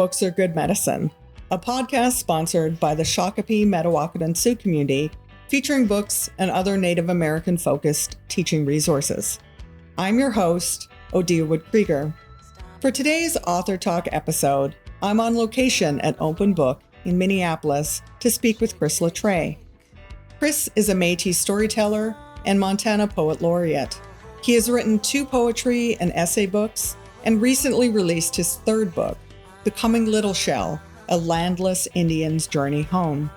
Books Are Good Medicine, a podcast sponsored by the Shakopee Metawakan Sioux community, featuring books and other Native American-focused teaching resources. I'm your host, Odia Wood-Krieger. For today's Author Talk episode, I'm on location at Open Book in Minneapolis to speak with Chris Latreille. Chris is a Métis storyteller and Montana Poet Laureate. He has written 2 poetry and essay books and recently released his 3rd book, The Coming Little Shell, A Landless Indian's Journey Home.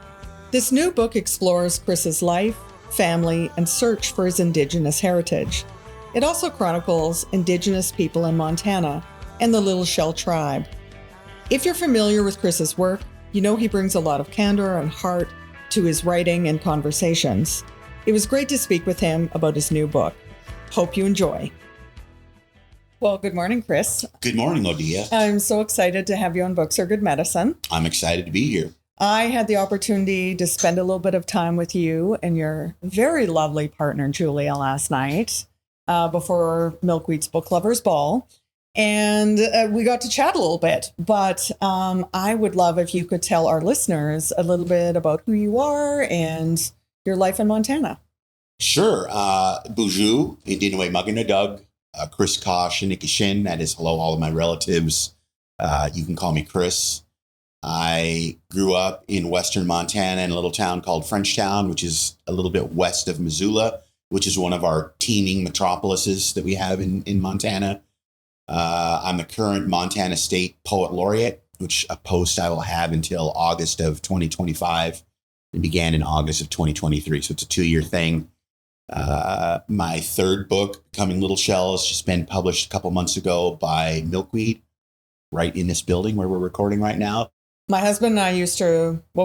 This new book explores Chris's life, family, and search for his Indigenous heritage. It also chronicles Indigenous people in Montana and the Little Shell tribe. If you're familiar with Chris's work, you know he brings a lot of candor and heart to his writing and conversations. It was great to speak with him about his new book. Hope you enjoy. Well, good morning, Chris. Good morning, Odia. I'm so excited to have you on Books Are Good Medicine. I'm excited to be here. I had the opportunity to spend a little bit of time with you and your very lovely partner, Julia, last night before Milkweed's Book Lovers Ball. And we got to chat a little bit, but I would love if you could tell our listeners a little bit about who you are and your life in Montana. Sure. Boozhoo, Indinaway Muganadug, Chris Kosh, and Nikishin. That is hello, all of my relatives. You can call me Chris. I grew up in western Montana in a little town called Frenchtown, which is a little bit west of Missoula, which is one of our teeming metropolises that we have in Montana. I'm the current Montana State Poet Laureate, which a post I will have until August of 2025. It began in August of 2023, so it's a 2-year thing. My 3rd book, Coming Little Shell, has just been published a couple months ago by Milkweed, right in this building where we're recording right now. My husband and I we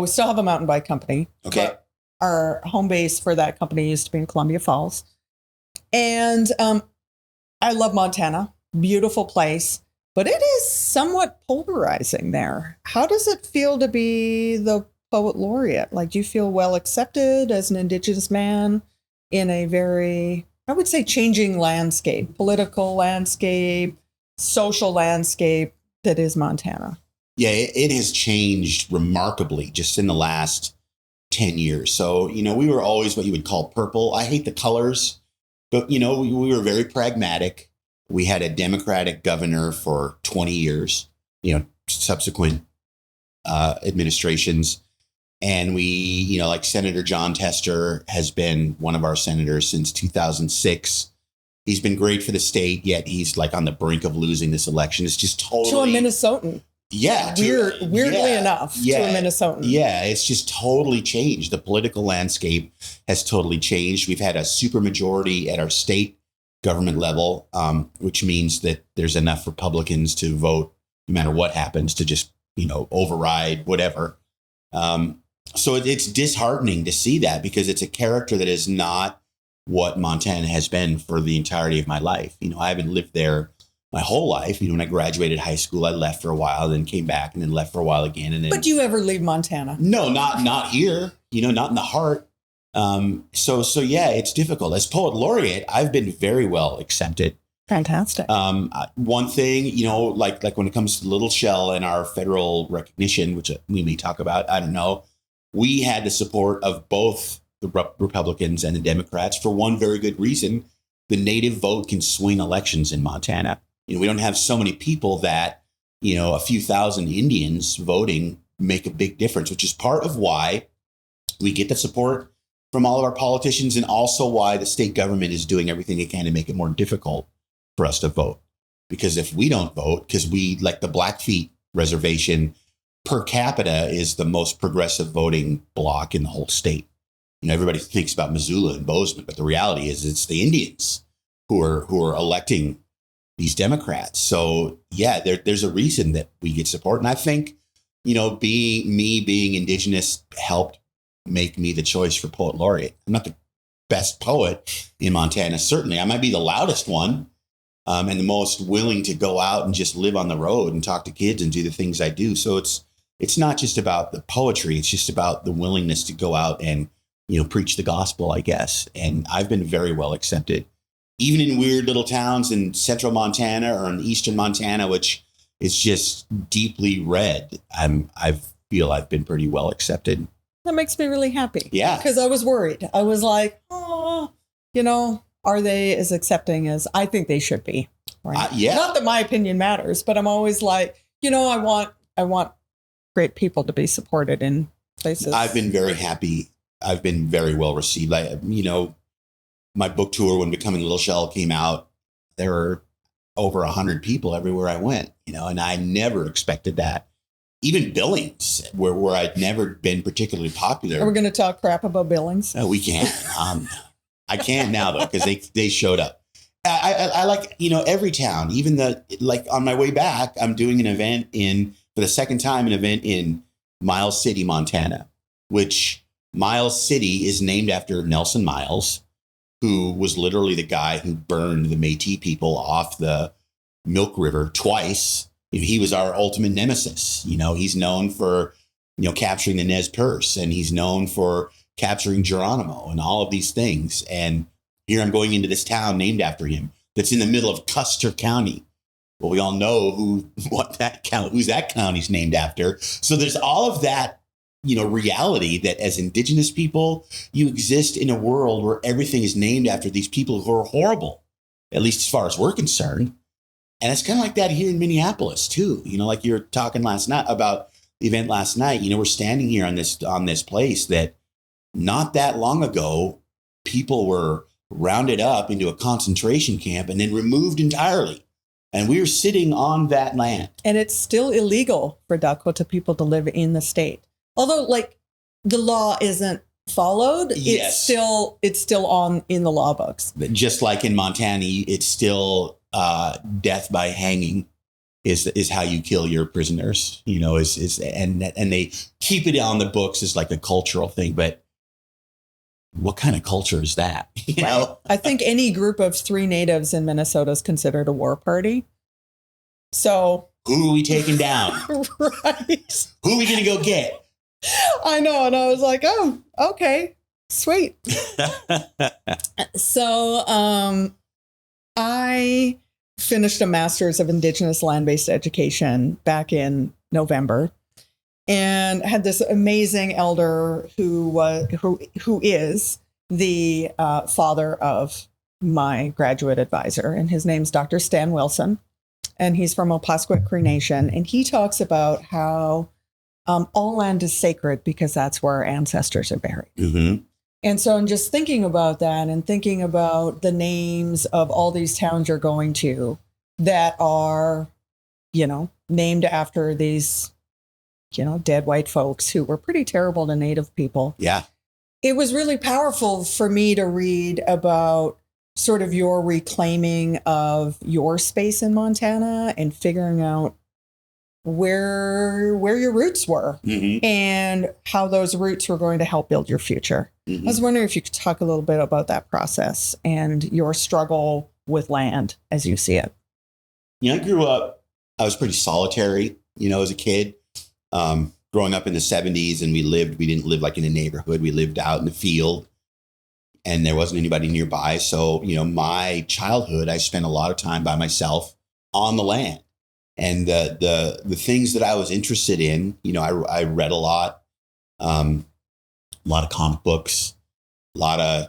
still have a mountain bike company. Okay. Our home base for that company used to be in Columbia Falls. And I love Montana. Beautiful place, but it is somewhat polarizing there. How does it feel to be the poet laureate? Like, do you feel well accepted as an Indigenous man in a very, I would say, changing landscape, political landscape, social landscape that is Montana? Yeah, it has changed remarkably just in the last 10 years. So, we were always what you would call purple. I hate the colors, but, we were very pragmatic. We had a Democratic governor for 20 years, subsequent administrations. And we, like Senator John Tester has been one of our senators since 2006. He's been great for the state, yet he's like on the brink of losing this election. It's just totally... To a Minnesotan. Yeah. Weirdly enough, to a Minnesotan. Yeah, it's just totally changed. The political landscape has totally changed. We've had a supermajority at our state government level, which means that there's enough Republicans to vote no matter what happens to just, override whatever. So it's disheartening to see that because it's a character that is not what Montana has been for the entirety of my life. I haven't lived there my whole life. When I graduated high school, I left for a while, then came back and then left for a while again. And then, but do you ever leave Montana? No, not here, not in the heart. So yeah, it's difficult. As poet laureate, I've been very well accepted. Fantastic. One thing, like when it comes to Little Shell and our federal recognition, which we may talk about, I don't know, we had the support of both the Republicans and the Democrats for one very good reason. The native vote can swing elections in Montana. We don't have so many people that, a few thousand Indians voting make a big difference, which is part of why we get the support from all of our politicians and also why the state government is doing everything they can to make it more difficult for us to vote. Because if we don't vote, because we, like the Blackfeet Reservation, per capita is the most progressive voting block in the whole state. Everybody thinks about Missoula and Bozeman, but the reality is it's the Indians who are electing these Democrats. So yeah, there's a reason that we get support. And I think, being Indigenous helped make me the choice for poet laureate. I'm not the best poet in Montana. Certainly I might be the loudest one and the most willing to go out and just live on the road and talk to kids and do the things I do. So it's not just about the poetry. It's just about the willingness to go out and, preach the gospel, I guess. And I've been very well accepted, even in weird little towns in central Montana or in eastern Montana, which it's just deeply read. I feel I've been pretty well accepted. That makes me really happy. Yeah. Because I was worried. I was like, oh, are they as accepting as I think they should be? Right. Yeah. Not that my opinion matters, but I'm always like, I want great people to be supported in places. I've been very happy. I've been very well received. My book tour when Becoming Little Shell came out, there were over 100 people everywhere I went, and I never expected that. Even Billings, where I'd never been particularly popular. Are we going to talk crap about Billings? Oh, we can. I can now though, because they showed up. I like, every town, even on my way back, I'm doing an event for the second time, an event in Miles City, Montana, which Miles City is named after Nelson Miles, who was literally the guy who burned the Métis people off the Milk River twice. He was our ultimate nemesis. He's known for, capturing the Nez Perce, and he's known for capturing Geronimo and all of these things. And here I'm going into this town named after him that's in the middle of Custer County. Well, we all know who's that county's named after. So there's all of that, reality that as Indigenous people, you exist in a world where everything is named after these people who are horrible, at least as far as we're concerned. And it's kind of like that here in Minneapolis too. Like you were talking last night about the event last night, we're standing here on this place that not that long ago, people were rounded up into a concentration camp and then removed entirely. And we were sitting on that land. And it's still illegal for Dakota people to live in the state. Although the law isn't followed, yes. it's still in the law books. Just like in Montana, it's still death by hanging is how you kill your prisoners, and they keep it on the books as like a cultural thing. But what kind of culture is that? I think any group of 3 natives in Minnesota is considered a war party. So who are we taking down? Right. Who are we going to go get? I know. And I was like, oh, okay, sweet. So I finished a master's of Indigenous land-based education back in November, and had this amazing elder who is the father of my graduate advisor, and his name's Dr. Stan Wilson, and he's from Opasquet Cree Nation, and he talks about how all land is sacred because that's where our ancestors are buried. Mm-hmm. And so I'm just thinking about that and thinking about the names of all these towns you're going to that are, named after these, dead white folks who were pretty terrible to Native people. Yeah. It was really powerful for me to read about sort of your reclaiming of your space in Montana and figuring out where your roots were, mm-hmm. and how those roots were going to help build your future. Mm-hmm. I was wondering if you could talk a little bit about that process and your struggle with land as you see it. I grew up, I was pretty solitary, as a kid, growing up in the 70s, and we didn't live like in a neighborhood. We lived out in the field, and there wasn't anybody nearby. So, my childhood, I spent a lot of time by myself on the land. And the things that I was interested in, I read a lot of comic books, a lot of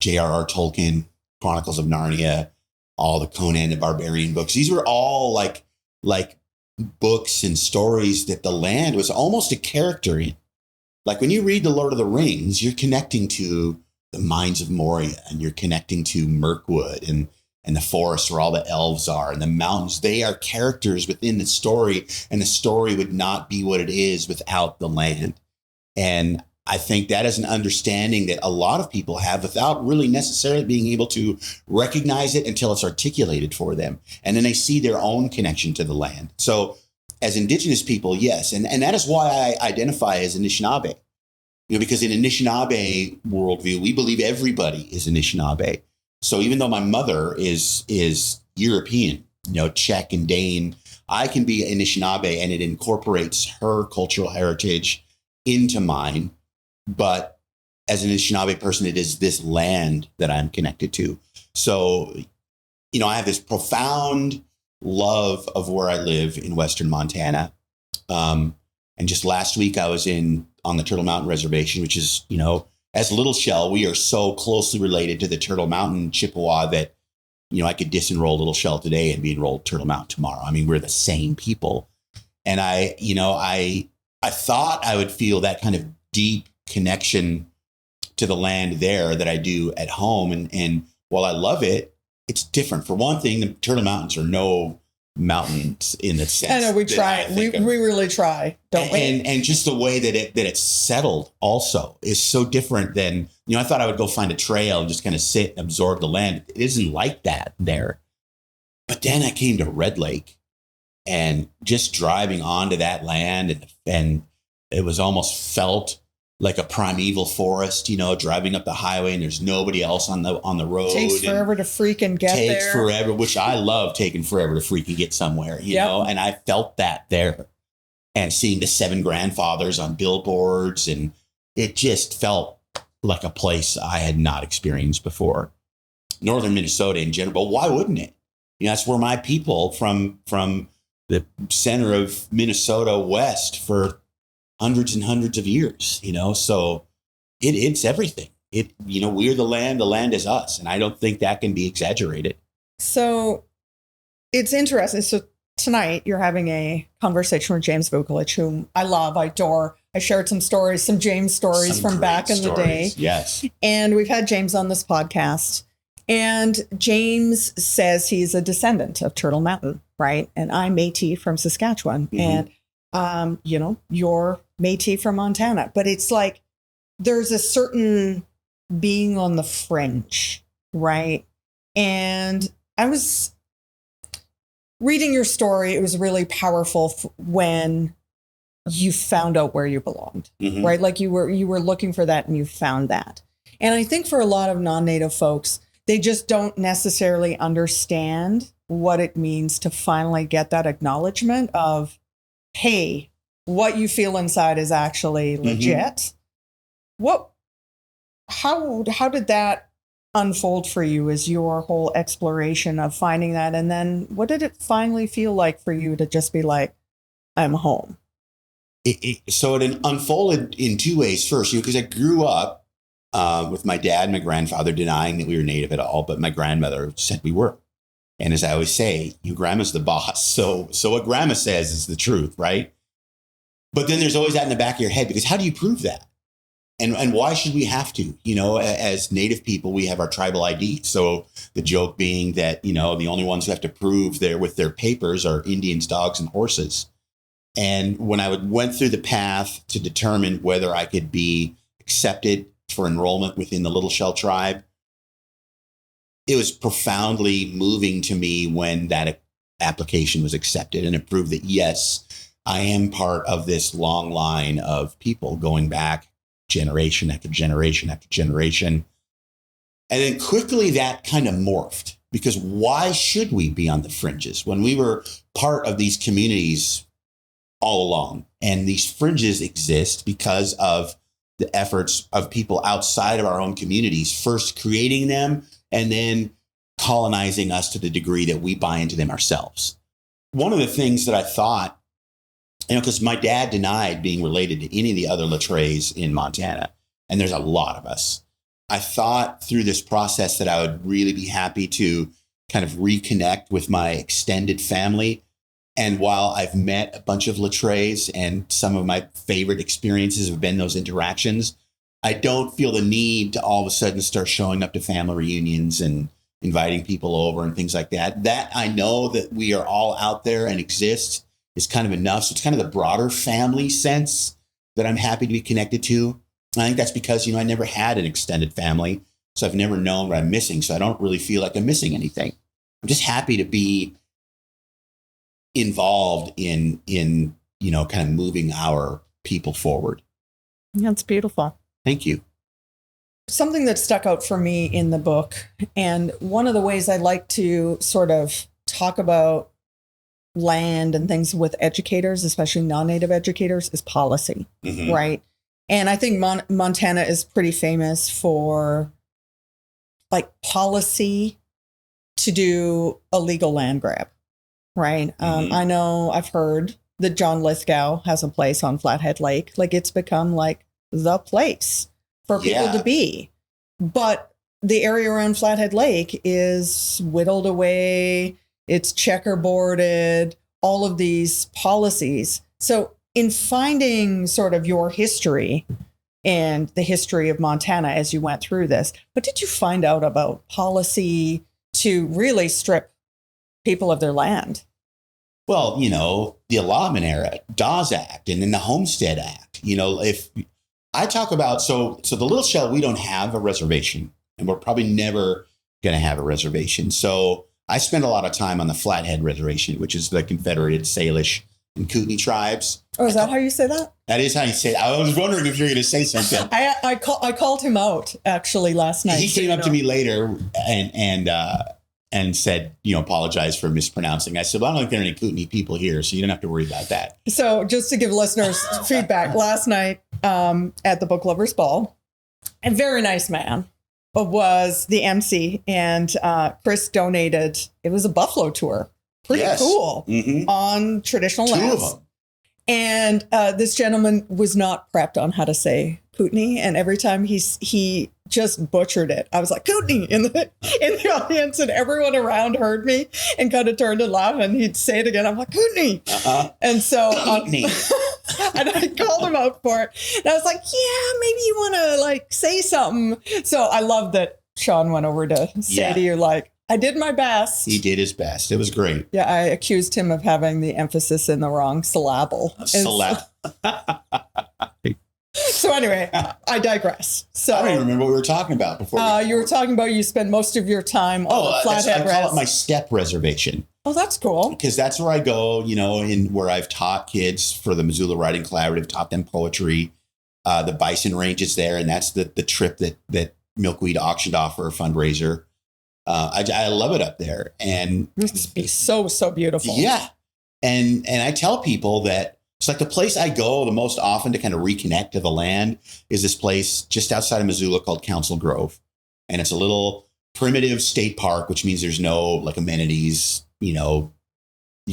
J.R.R. Tolkien, Chronicles of Narnia, all the Conan the Barbarian books. These were all like books and stories that the land was almost a character in. Like when you read The Lord of the Rings, you're connecting to the mines of Moria, and you're connecting to Mirkwood and the forest where all the elves are, and the mountains. They are characters within the story, and the story would not be what it is without the land. And I think that is an understanding that a lot of people have without really necessarily being able to recognize it until it's articulated for them. And then they see their own connection to the land. So as Indigenous people, yes. And that is why I identify as Anishinaabe, because in Anishinaabe worldview, we believe everybody is Anishinaabe. So even though my mother is European, Czech and Dane, I can be Anishinaabe, and it incorporates her cultural heritage into mine. But as an Anishinaabe person, it is this land that I'm connected to. So, I have this profound love of where I live in Western Montana. And just last week I was on the Turtle Mountain Reservation, which is, as Little Shell, we are so closely related to the Turtle Mountain Chippewa that, I could disenroll Little Shell today and be enrolled Turtle Mountain tomorrow. I mean, we're the same people. And I thought I would feel that kind of deep connection to the land there that I do at home. And while I love it, it's different. For one thing, the Turtle Mountains are no mountains in the sense. I know we try. We really try, don't we? And just the way that it's settled also is so different than, I thought I would go find a trail and just kind of sit and absorb the land. It isn't like that there. But then I came to Red Lake and just driving onto that land and it was almost felt like a primeval forest, driving up the highway and there's nobody else on the road. Takes forever to freaking get there. Takes forever, which I love taking forever to freaking get somewhere, you know, and I felt that there. And seeing the 7 grandfathers on billboards, and it just felt like a place I had not experienced before. Northern Minnesota in general, but why wouldn't it? That's where my people from the center of Minnesota west for hundreds and hundreds of years, so it's everything. We're the land is us. And I don't think that can be exaggerated. So it's interesting. So tonight you're having a conversation with James Vukolich, whom I love, I adore. I shared some James stories from back in the day. Yes. And we've had James on this podcast. And James says he's a descendant of Turtle Mountain, right? And I'm Métis from Saskatchewan. Mm-hmm. And you're Métis from Montana. But it's like there's a certain being on the fringe, right? And I was reading your story. It was really powerful when you found out where you belonged, mm-hmm. right? Like you were looking for that and you found that. And I think for a lot of non-Native folks, they just don't necessarily understand what it means to finally get that acknowledgement of, hey, what you feel inside is actually legit. Mm-hmm. How did that unfold for you as your whole exploration of finding that? And then what did it finally feel like for you to just be like, I'm home? So it unfolded in 2 ways. First, because I grew up with my dad and my grandfather denying that we were Native at all, but my grandmother said we were. And as I always say, your grandma's the boss. So what grandma says is the truth, right? But then there's always that in the back of your head, because how do you prove that? And why should we have to? As Native people, we have our tribal ID. So the joke being that, the only ones who have to prove with their papers are Indians, dogs, and horses. And when I went through the path to determine whether I could be accepted for enrollment within the Little Shell tribe, it was profoundly moving to me when that application was accepted, and it proved that, yes, I am part of this long line of people going back generation after generation after generation. And then quickly that kind of morphed, because why should we be on the fringes when we were part of these communities all along? And these fringes exist because of the efforts of people outside of our own communities, first creating them and then colonizing us to the degree that we buy into them ourselves. One of the things that I thought, because my dad denied being related to any of the other Latreilles in Montana, and there's a lot of us, I thought through this process that I would really be happy to kind of reconnect with my extended family. And while I've met a bunch of Latreilles and some of my favorite experiences have been those interactions, I don't feel the need to all of a sudden start showing up to family reunions and inviting people over and things like that. That I know that we are all out there and exist is kind of enough. So it's kind of the broader family sense that I'm happy to be connected to. I think that's because, I never had an extended family, so I've never known what I'm missing. So I don't really feel like I'm missing anything. I'm just happy to be involved in kind of moving our people forward. That's beautiful. Thank you. Something that stuck out for me in the book, and one of the ways I like to sort of talk about land and things with educators, especially non-Native educators, is policy, mm-hmm. right? And I think Montana is pretty famous for like policy to do illegal land grab, Right. I know I've heard that John Lithgow has a place on Flathead Lake. Like it's become like the place for people to be. But the area around Flathead Lake is whittled away. It's checkerboarded, all of these policies. So in finding sort of your history and the history of Montana as you went through this, what did you find out about policy to really strip people of their land? Well, the allotment era, Dawes Act, and then the Homestead Act. If I talk about, so the Little Shell, we don't have a reservation, and we're probably never going to have a reservation. So I spend a lot of time on the Flathead Reservation, which is the Confederated Salish and Kootenai tribes. Oh, is that how you say that? That is how you say it. I was wondering if you're going to say something. I called him out actually last night. He came up to me later and said, apologize for mispronouncing. I said, well, I don't think there are any Kootenai people here, so you don't have to worry about that. So just to give listeners feedback, last night at the Book Lovers Ball, a very nice man was the MC, and Chris donated, it was a buffalo tour. Pretty cool on traditional lands. 2 of them. And this gentleman was not prepped on how to say Kootenai, and every time he just butchered it. I was like, Kootenai in the audience, and everyone around heard me and kind of turned and laughed, and he'd say it again. I'm like, Kootenai. And so and I called him out for it. And I was like, yeah, maybe you want to say something. So I love that Sean went over to say to you, I did my best. He did his best. It was great. Yeah, I accused him of having the emphasis in the wrong syllable. So anyway, I digress. So I don't even remember what we were talking about before. You were talking about you spend most of your time on the Flathead Res. I call it my step reservation. Oh, that's cool. Because that's where I go, in where I've taught kids for the Missoula Writing Collaborative, taught them poetry. The bison range is there, and that's the trip that Milkweed auctioned off for a fundraiser. I love it up there, and it must be so beautiful. Yeah, and I tell people that it's like the place I go the most often to kind of reconnect to the land is this place just outside of Missoula called Council Grove, and it's a little primitive state park, which means there's no amenities. You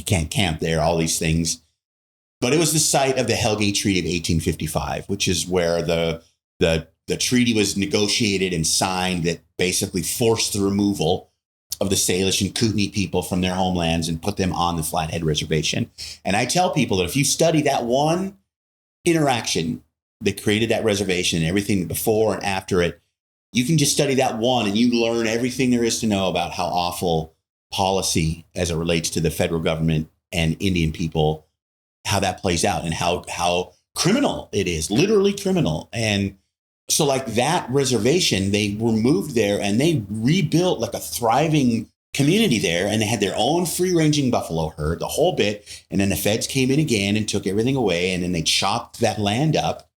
can't camp there, all these things. But it was the site of the Hellgate Treaty of 1855, which is where the treaty was negotiated and signed that basically forced the removal of the Salish and Kootenai people from their homelands and put them on the Flathead Reservation. And I tell people that if you study that one interaction that created that reservation and everything before and after it, you can just study that one and you learn everything there is to know about how awful policy as it relates to the federal government and Indian people, how that plays out and how criminal it is, literally criminal. And so that reservation, they were moved there and they rebuilt a thriving community there, and they had their own free ranging buffalo herd, the whole bit. And then the feds came in again and took everything away. And then they chopped that land up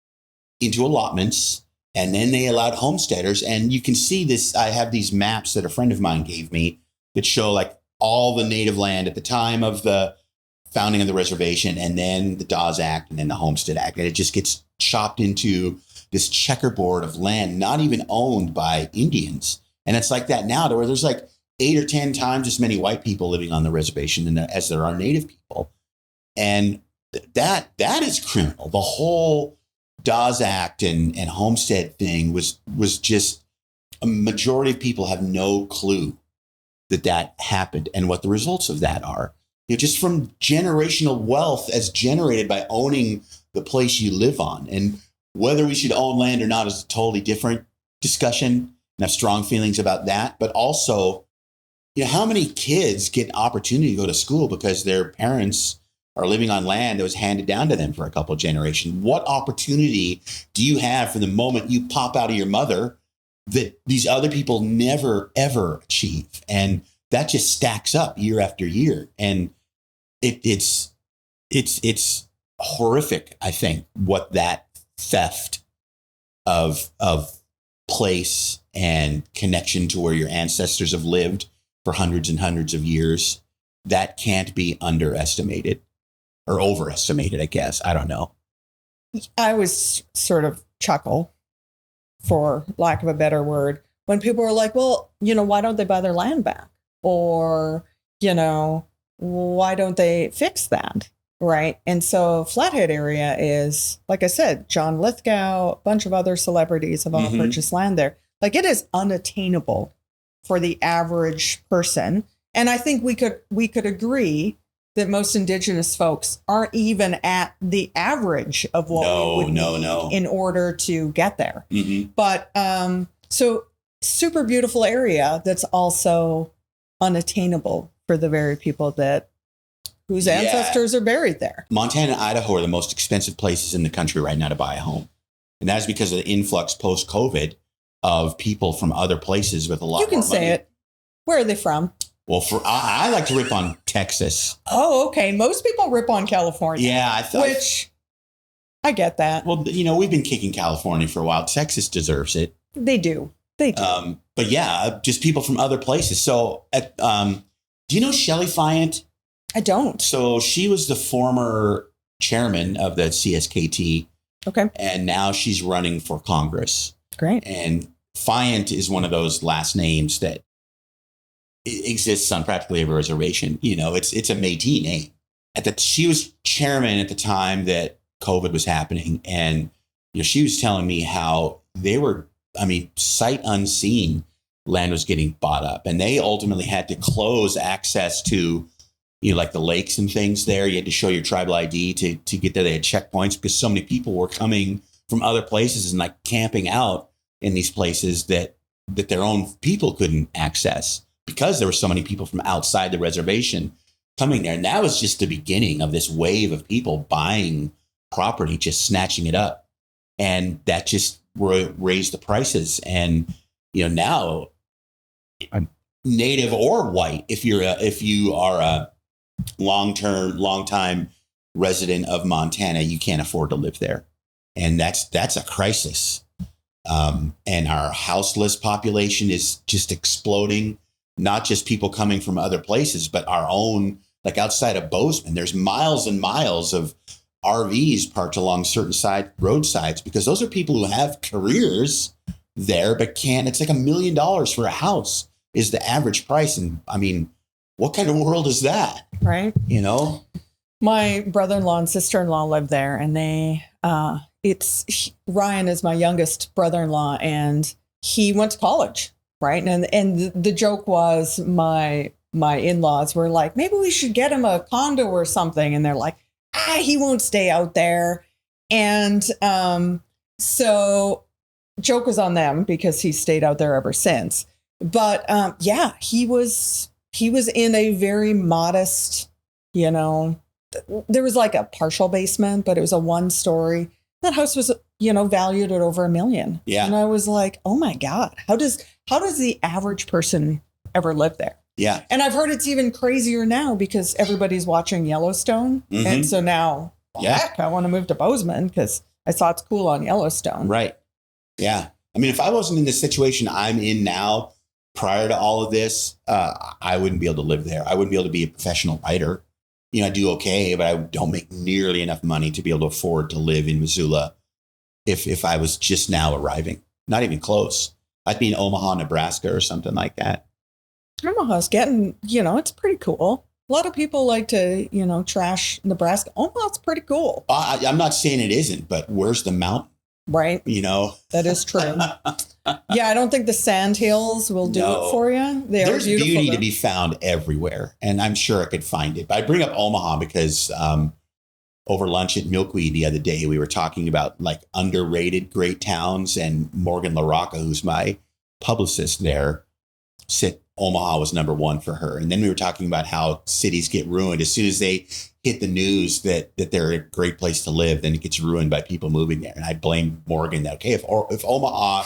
into allotments, and then they allowed homesteaders. And you can see this. I have these maps that a friend of mine gave me that show all the native land at the time of the founding of the reservation, and then the Dawes Act, and then the Homestead Act. And it just gets chopped into this checkerboard of land, not even owned by Indians. And it's like that now, to where there's 8 or 10 times as many white people living on the reservation as there are native people. And that is criminal. The whole Dawes Act and Homestead thing was just, a majority of people have no clue that happened and what the results of that are. Just from generational wealth as generated by owning the place you live on. And whether we should own land or not is a totally different discussion, and I have strong feelings about that. But also, how many kids get an opportunity to go to school because their parents are living on land that was handed down to them for a couple of generations? What opportunity do you have from the moment you pop out of your mother that these other people never, ever achieve? And that just stacks up year after year. And it's horrific, I think, what that theft of place and connection to where your ancestors have lived for hundreds and hundreds of years, that can't be underestimated or overestimated, I guess. I don't know. I always sort of chuckle, for lack of a better word, when people are like, well, why don't they buy their land back? Or, why don't they fix that? Right. And so Flathead area is, like I said, John Lithgow, a bunch of other celebrities have all purchased land there. Like, it is unattainable for the average person. And I think we could agree that most Indigenous folks aren't even at the average of what we would need in order to get there. But so super beautiful area that's also unattainable for the very people whose ancestors are buried there. Montana and Idaho are the most expensive places in the country right now to buy a home. And that is because of the influx post-COVID of people from other places with a lot more money. You can say it. Where are they from? Well, I like to rip on Texas. Oh, okay. Most people rip on California. Yeah. Which I get that. Well, we've been kicking California for a while. Texas deserves it. They do. They do. But yeah, just people from other places. So do you know Shelley Fayant? I don't. So she was the former chairman of the CSKT. Okay. And now she's running for Congress. Great. And Fayant is one of those last names that exists on practically every reservation. It's a Métis name. She was chairman at the time that COVID was happening. And, she was telling me how they were, sight unseen, land was getting bought up. And they ultimately had to close access to, like the lakes and things there. You had to show your tribal ID to get there. They had checkpoints because so many people were coming from other places and like camping out in these places that their own people couldn't access, because there were so many people from outside the reservation coming there. And that was just the beginning of this wave of people buying property, just snatching it up. And that just raised the prices. And, now native or white, if you are a long time resident of Montana, you can't afford to live there. And that's a crisis. And our houseless population is just exploding. Not just people coming from other places, but our own, like outside of Bozeman, there's miles and miles of RVs parked along certain roadsides, because those are people who have careers there, but can't. It's like $1 million for a house is the average price. And what kind of world is that? Right. My brother-in-law and sister-in-law live there, and Ryan is my youngest brother-in-law, and he went to college. Right. And the joke was my in-laws were like, maybe we should get him a condo or something. And they're like, he won't stay out there. And so joke was on them because he stayed out there ever since. But he was in a very modest, there was like a partial basement, but it was a 1-story. That house was, valued at over $1 million. Yeah. And I was like, oh my God, how does the average person ever live there? Yeah. And I've heard it's even crazier now because everybody's watching Yellowstone. And so now, heck, I want to move to Bozeman because I saw it's cool on Yellowstone. Right. Yeah. If I wasn't in the situation I'm in now, prior to all of this, I wouldn't be able to live there. I wouldn't be able to be a professional writer. I do okay, but I don't make nearly enough money to be able to afford to live in Missoula if I was just now arriving. Not even close. I'd be in Omaha, Nebraska or something like that. Omaha's getting, it's pretty cool. A lot of people like to, trash Nebraska. Omaha's pretty cool. I'm not saying it isn't, but where's the mountain? Right. That is true. Yeah, I don't think the sandhills will do it for you. There's beauty to be found everywhere, and I'm sure I could find it. But I bring up Omaha because over lunch at Milkweed the other day, we were talking about like underrated great towns, and Morgan LaRocca, who's my publicist there, said Omaha was number one for her. And then we were talking about how cities get ruined as soon as they hit the news that they're a great place to live, then it gets ruined by people moving there. And I blame Morgan that, okay, if Omaha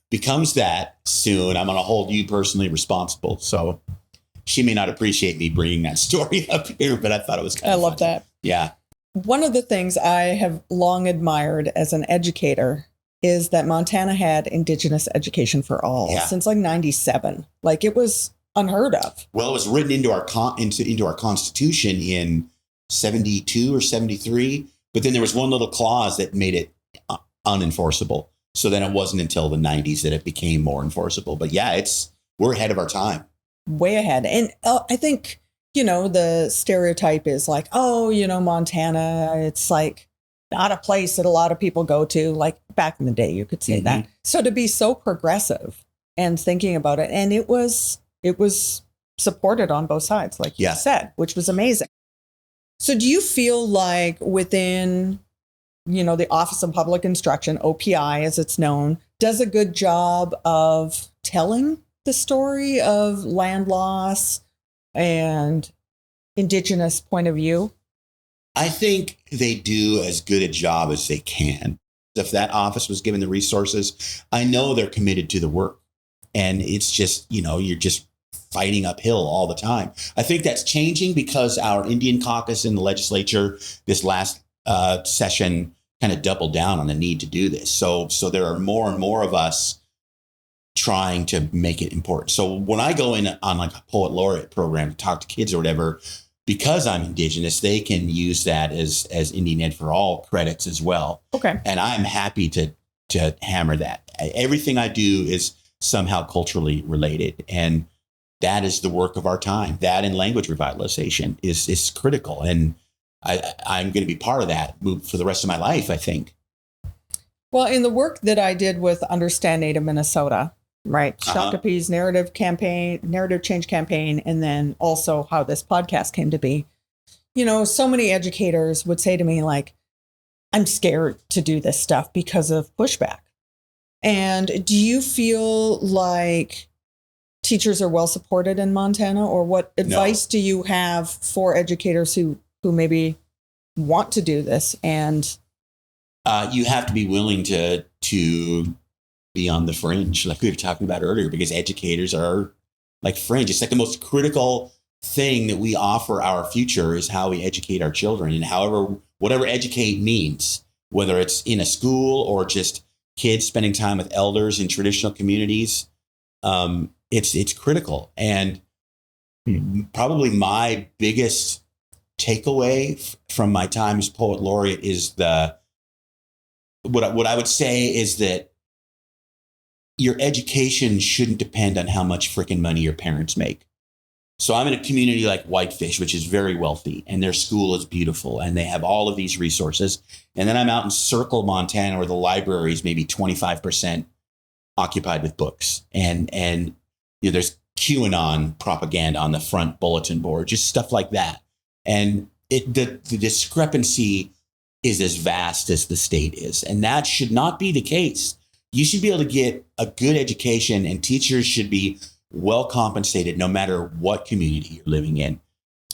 becomes that soon, I'm going to hold you personally responsible. So she may not appreciate me bringing that story up here, but I thought it was kind of love that. Yeah. One of the things I have long admired as an educator is that Montana had Indigenous education for all since like 97. Like it was unheard of. Well, it was written into our into our Constitution in 72 or 73. But then there was one little clause that made it unenforceable. So then it wasn't until the 90s that it became more enforceable. But yeah, we're ahead of our time. Way ahead. And I think, the stereotype is like, oh, Montana, it's like not a place that a lot of people go to. Like back in the day, you could say that. So to be so progressive and thinking about it, and it was supported on both sides, like you said, which was amazing. So do you feel like within, the Office of Public Instruction, OPI as it's known, does a good job of telling the story of land loss and Indigenous point of view? I think they do as good a job as they can. If that office was given the resources, I know they're committed to the work. And it's just, you're just fighting uphill all the time. I think that's changing because our Indian caucus in the legislature this last session kind of doubled down on the need to do this. So there are more and more of us trying to make it important. So when I go in on like a poet laureate program to talk to kids or whatever, because I'm Indigenous, they can use that as Indian Ed for All credits as well. Okay. And I'm happy to hammer that. Everything I do is somehow culturally related. And that is the work of our time. That and language revitalization is critical. And I'm going to be part of that for the rest of my life, I think. Well, in the work that I did with Understand Native Minnesota, right? Shakopee's narrative change campaign, and then also how this podcast came to be. So many educators would say to me, like, I'm scared to do this stuff because of pushback. And do you feel like teachers are well supported in Montana, or what advice do you have for educators who maybe want to do this? And you have to be willing to be on the fringe, like we were talking about earlier, because educators are like fringe. It's like the most critical thing that we offer our future is how we educate our children, and whatever educate means, whether it's in a school or just kids spending time with elders in traditional communities. It's critical. And probably my biggest takeaway from my time as poet laureate is what I would say is that your education shouldn't depend on how much freaking money your parents make. So I'm in a community like Whitefish, which is very wealthy, and their school is beautiful, and they have all of these resources. And then I'm out in Circle, Montana, where the library is maybe 25% occupied with books. And there's QAnon propaganda on the front bulletin board, just stuff like that. And the discrepancy is as vast as the state is. And that should not be the case. You should be able to get a good education, and teachers should be well compensated no matter what community you're living in.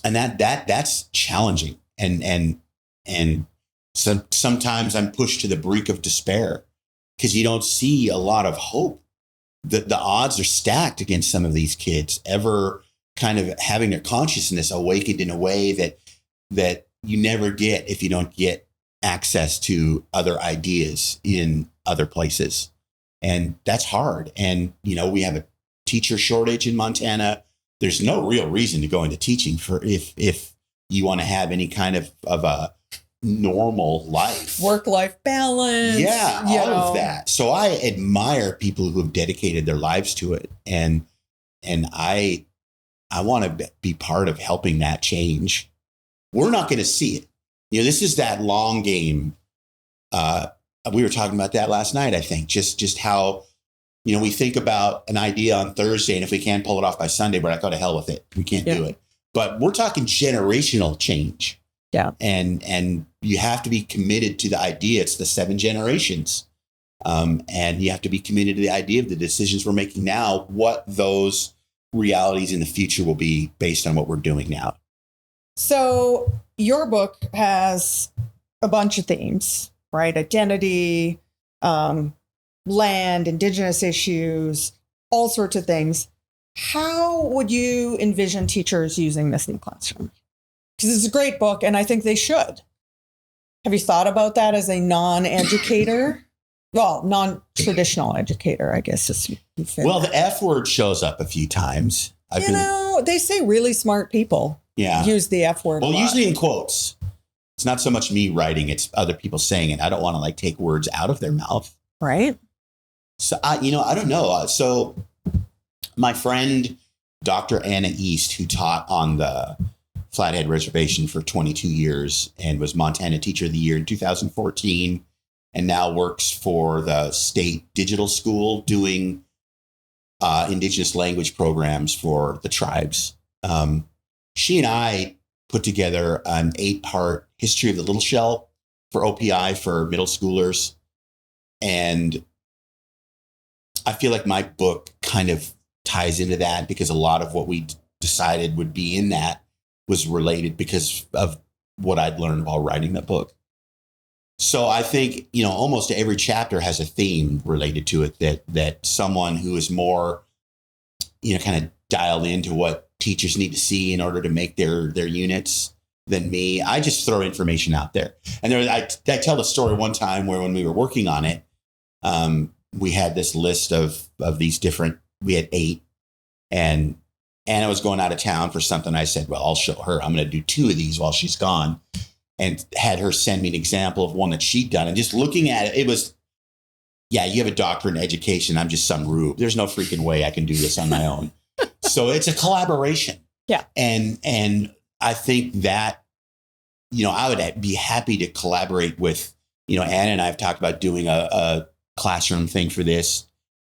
And that's challenging. And so sometimes I'm pushed to the brink of despair because you don't see a lot of hope. The odds are stacked against some of these kids ever kind of having their consciousness awakened in a way that you never get if you don't get access to other ideas in other places. And that's hard. And, we have a teacher shortage in Montana. There's no real reason to go into teaching if you want to have any kind of a normal life. Work-life balance. Yeah, all of that. So I admire people who have dedicated their lives to it. And I want to be part of helping that change. We're not going to see it. This is that long game. We were talking about that last night, I think, just how, we think about an idea on Thursday, and if we can't pull it off by Sunday, we're like, go to hell with it. We can't do it. But we're talking generational change. Yeah. And you have to be committed to the idea. It's the 7 generations. And you have to be committed to the idea of the decisions we're making now, what those realities in the future will be based on what we're doing now. So your book has a bunch of themes, right? Identity, land, Indigenous issues, all sorts of things. How would you envision teachers using this in classroom? Because it's a great book, and I think they should. Have you thought about that as a non-educator? Well, non-traditional educator, I guess. Well, the F word shows up a few times. They say really smart people use the F word. Well, usually in quotes. It's not so much me writing, it's other people saying it. I don't want to take words out of their mouth. Right. So, I don't know. So my friend, Dr. Anna East, who taught on the Flathead Reservation for 22 years and was Montana Teacher of the Year in 2014, and now works for the state digital school doing Indigenous language programs for the tribes. She and I put together an 8-part history of the Little Shell for OPI for middle schoolers. And I feel like my book kind of ties into that because a lot of what we decided would be in that was related because of what I'd learned while writing that book. So I think, almost every chapter has a theme related to it that someone who is more, kind of dialed into what teachers need to see in order to make their units than me. I just throw information out there. And I tell the story one time where when we were working on it, we had this list of these different, we had 8, and Anna was going out of town for something. I said, well, I'll show her. I'm going to do 2 of these while she's gone, and had her send me an example of one that she'd done. And just looking at it, it was, yeah, you have a doctorate in education. I'm just some rube. There's no freaking way I can do this on my own. So it's a collaboration. Yeah. And I think that, I would be happy to collaborate with, Anna and I have talked about doing a classroom thing for this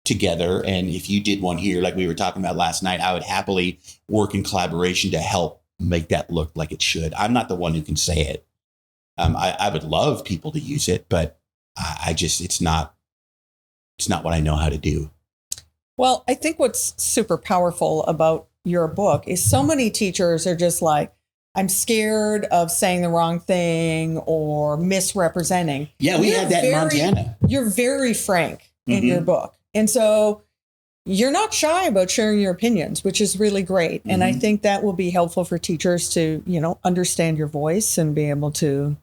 together. And if you did one here, like we were talking about last night, I would happily work in collaboration to help make that look like it should. I'm not the one who can say it. I would love people to use it, but it's not what I know how to do. Well, I think what's super powerful about your book is so many teachers are just like, I'm scared of saying the wrong thing or misrepresenting. Yeah, we had that in Montana. You're very frank in your book. And so you're not shy about sharing your opinions, which is really great. Mm-hmm. And I think that will be helpful for teachers to, understand your voice and be able to,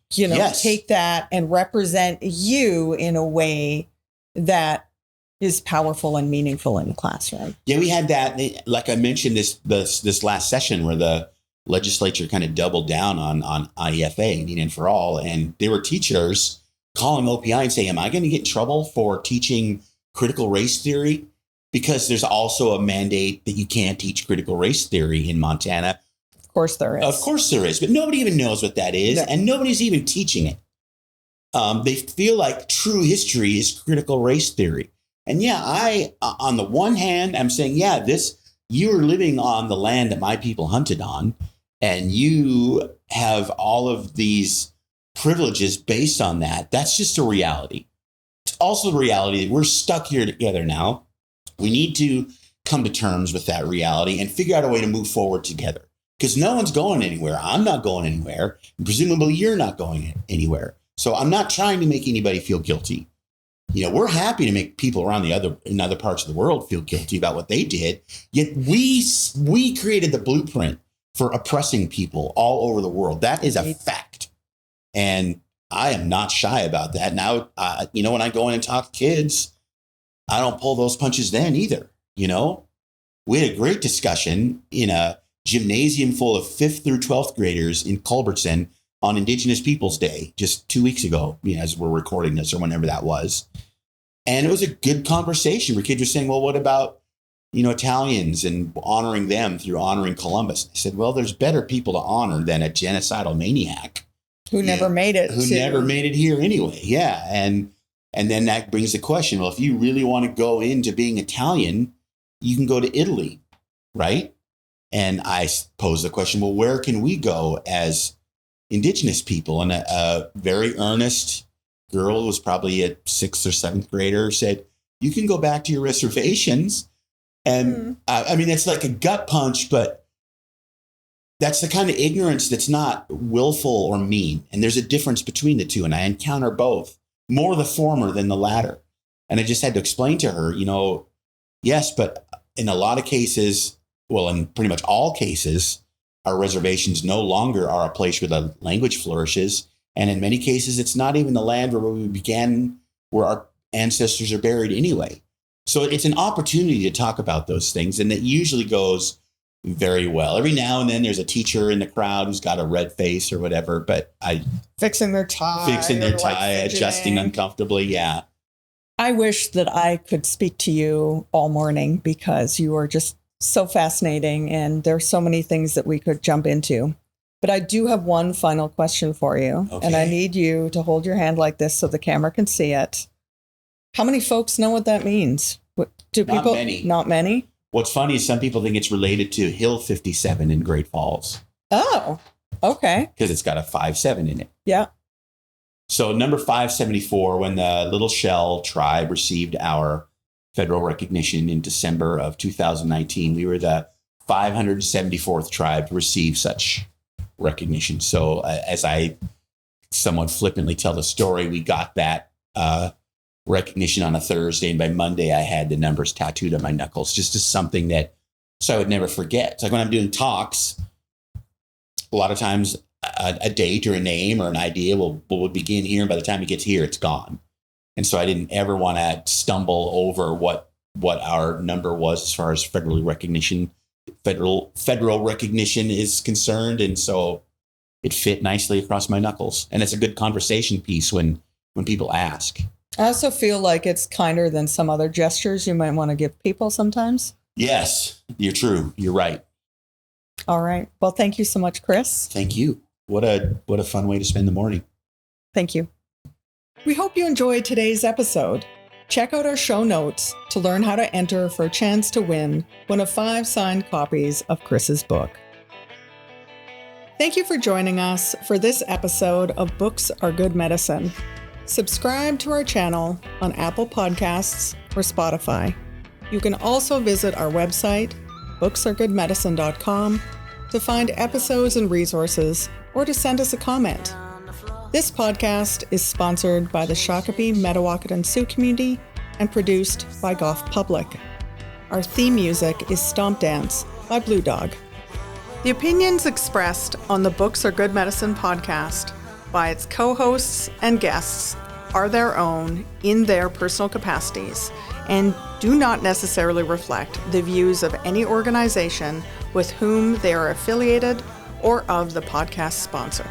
yes, take that and represent you in a way that is powerful and meaningful in the classroom. Yeah, we had that, like I mentioned, this last session where the legislature kind of doubled down on IEFA, Indian for All, and there were teachers calling OPI and saying, am I going to get in trouble for teaching critical race theory? Because there's also a mandate that you can't teach critical race theory in Montana. Of course there is. Of course there is, but nobody even knows what that is, and nobody's even teaching it. They feel like true history is critical race theory. And yeah, I, on the one hand, I'm saying, yeah, you are living on the land that my people hunted on, and you have all of these privileges based on that. That's just a reality. It's also the reality that we're stuck here together now. We need to come to terms with that reality and figure out a way to move forward together, because no one's going anywhere. I'm not going anywhere. And presumably you're not going anywhere. So I'm not trying to make anybody feel guilty. We're happy to make people in other parts of the world feel guilty about what they did. Yet we created the blueprint for oppressing people all over the world. That is a fact. And I am not shy about that. Now, when I go in and talk to kids, I don't pull those punches then either. We had a great discussion in a gymnasium full of 5th through 12th graders in Culbertson on Indigenous Peoples Day, just 2 weeks ago, as we're recording this or whenever that was. And it was a good conversation where kids were saying, well, what about, Italians and honoring them through honoring Columbus? I said, well, there's better people to honor than a genocidal maniac. Who never made it. Who never made it here anyway. Yeah. And then that brings the question, well, if you really want to go into being Italian, you can go to Italy, right? And I posed the question, well, where can we go as Indigenous people? And a very earnest girl who was probably a 6th or 7th grader said, you can go back to your reservations. And it's like a gut punch, but that's the kind of ignorance that's not willful or mean. And there's a difference between the two. And I encounter both, more the former than the latter. And I just had to explain to her, yes, but in a lot of cases, well, in pretty much all cases, our reservations no longer are a place where the language flourishes. And in many cases, it's not even the land where we began, where our ancestors are buried anyway. So it's an opportunity to talk about those things. And it usually goes very well. Every now and then there's a teacher in the crowd who's got a red face or whatever, but fixing their tie, adjusting uncomfortably. Yeah. I wish that I could speak to you all morning because you are just so fascinating, and there's so many things that we could jump into. But I do have one final question for you, and I need you to hold your hand like this so the camera can see it. How many folks know what that means? Not many. Not many? What's funny is some people think it's related to Hill 57 in Great Falls. Oh, okay. Because it's got a 5-7 in it. Yeah. So number 574, when the Little Shell tribe received our federal recognition in December of 2019, we were the 574th tribe to receive such recognition. So as I somewhat flippantly tell the story, we got that recognition on a Thursday, and by Monday I had the numbers tattooed on my knuckles, just as something that so I would never forget. It's like when I'm doing talks, a lot of times a date or a name or an idea will begin here, and by the time it gets here, it's gone. And so I didn't ever want to stumble over what our number was as far as federal recognition is concerned. And so it fit nicely across my knuckles. And it's a good conversation piece when people ask. I also feel like it's kinder than some other gestures you might want to give people sometimes. Yes, you're true. You're right. All right. Well, thank you so much, Chris. Thank you. What a fun way to spend the morning. Thank you. We hope you enjoyed today's episode. Check out our show notes to learn how to enter for a chance to win one of 5 signed copies of Chris's book. Thank you for joining us for this episode of Books Are Good Medicine. Subscribe to our channel on Apple Podcasts or Spotify. You can also visit our website, booksaregoodmedicine.com, to find episodes and resources or to send us a comment. This podcast is sponsored by the Shakopee Metawakan Sioux community and produced by Goff Public. Our theme music is Stomp Dance by Blue Dog. The opinions expressed on the Books Are Good Medicine podcast by its co-hosts and guests are their own in their personal capacities and do not necessarily reflect the views of any organization with whom they are affiliated or of the podcast sponsor.